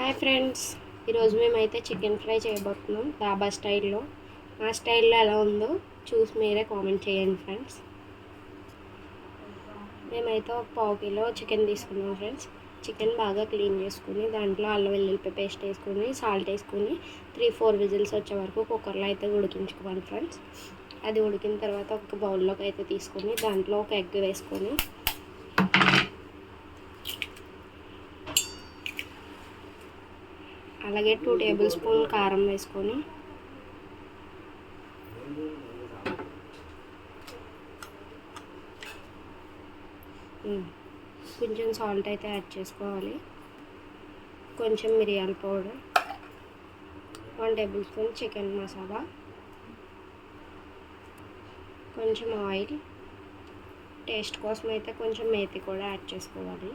Hi friends, ఈరోజు మేమైతే chicken fry చేయబోతున్నాం డాబా స్టైల్లో. మా స్టైల్లో ఎలా ఉందో చూసి మీరే కామెంట్ చేయండి ఫ్రెండ్స్. మేమైతే ఒక పావు కిలో చికెన్ తీసుకున్నాం ఫ్రెండ్స్. చికెన్ బాగా క్లీన్ చేసుకుని దాంట్లో అల్లం వెల్లుల్లిపాయ పేస్ట్ వేసుకుని సాల్ట్ వేసుకుని 3-4 విజిల్స్ వచ్చే వరకు కుక్కర్లో అయితే ఉడికించుకోవాలి ఫ్రెండ్స్. అది ఉడికిన తర్వాత ఒక బౌల్లోకి అయితే తీసుకొని దాంట్లో ఒక ఎగ్ వేసుకొని అలాగే 2 టేబుల్ స్పూన్ కారం వేసుకొని కొంచెం సాల్ట్ అయితే యాడ్ చేసుకోవాలి. కొంచెం మిరియాల powder, 1 table spoon chicken masala, కొంచెం ఆయిల్, టేస్ట్ కోసం అయితే కొంచెం మేతి కూడా యాడ్ చేసుకోవాలి.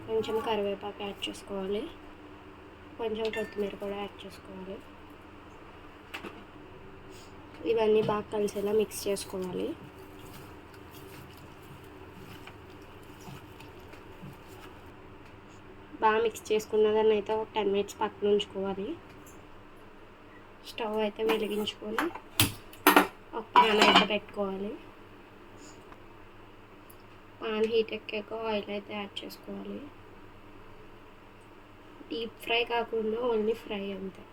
కొంచెం కరివేపాకు యాడ్ చేసుకోవాలి. కొంచెం కొత్తిమీర కూడా యాడ్ చేసుకోవాలి. ఇవన్నీ బాగా కలిసేలా మిక్స్ చేసుకోవాలి. బాగా మిక్స్ చేసుకున్న దాన్ని అయితే ఒక 10 మినిట్స్ పక్కన ఉంచుకోవాలి. స్టవ్ అయితే వెలిగించుకొని ఒక పాన్ అయితే పెట్టుకోవాలి. పాన్ హీట్ ఎక్కాక ఆయిల్ అయితే యాడ్ చేసుకోవాలి. డీప్ ఫ్రై కాకుండా ఓన్లీ ఫ్రై అంతే.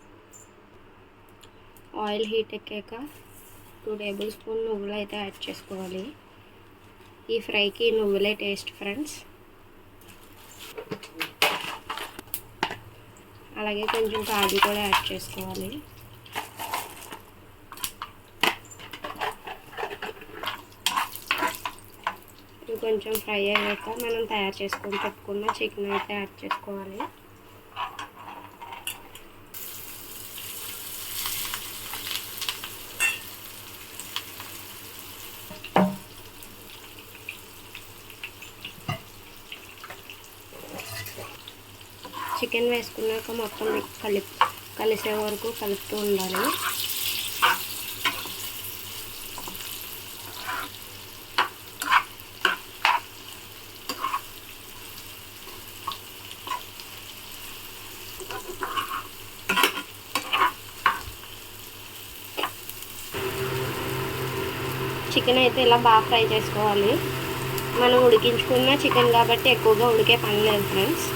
ఆయిల్ హీట్ ఎక్కాక 2 టేబుల్ స్పూన్ నువ్వులు అయితే యాడ్ చేసుకోవాలి. ఈ ఫ్రైకి నువ్వులే టేస్ట్ ఫ్రెండ్స్. అలాగే కొంచెం కాజు కూడా యాడ్ చేసుకోవాలి. ఇది కొంచెం ఫ్రై అయ్యాక మనం తయారు చేసుకొని పెట్టుకున్న చికెన్ అయితే యాడ్ చేసుకోవాలి. చికెన్ వేసుకున్నాక మొత్తం కలిసే వరకు కలుపుతూ ఉండాలి. చికెన్ అయితే ఇలా బాగా ఫ్రై చేసుకోవాలి. మనం ఉడికించుకున్న చికెన్ కాబట్టి ఎక్కువగా ఉడికే పని లేదు ఫ్రెండ్స్.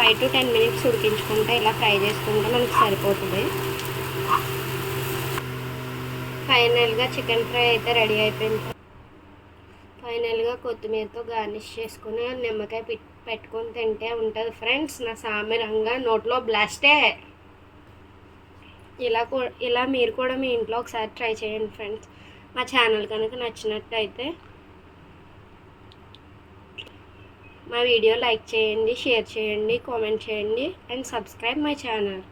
5 to 10 మినిట్స్ ఉడికించుకుంటే ఇలా ఫ్రై చేసుకుంటే మనకి సరిపోతుంది. ఫైనల్గా చికెన్ ఫ్రై అయితే రెడీ అయిపోయింది. ఫైనల్గా కొత్తిమీరతో గార్నిష్ చేసుకుని నిమ్మకాయ పెట్టుకొని తింటే ఉంటుంది ఫ్రెండ్స్. నా సామిరంగా నోట్లో బ్లాస్టే. ఇలా మీరు కూడా మీ ఇంట్లో ఒకసారి ట్రై చేయండి ఫ్రెండ్స్. మా ఛానల్ కనుక నచ్చినట్టయితే మా వీడియో లైక్ చేయండి, షేర్ చేయండి, కామెంట్ చేయండి అండ్ సబ్స్క్రైబ్ మై ఛానల్.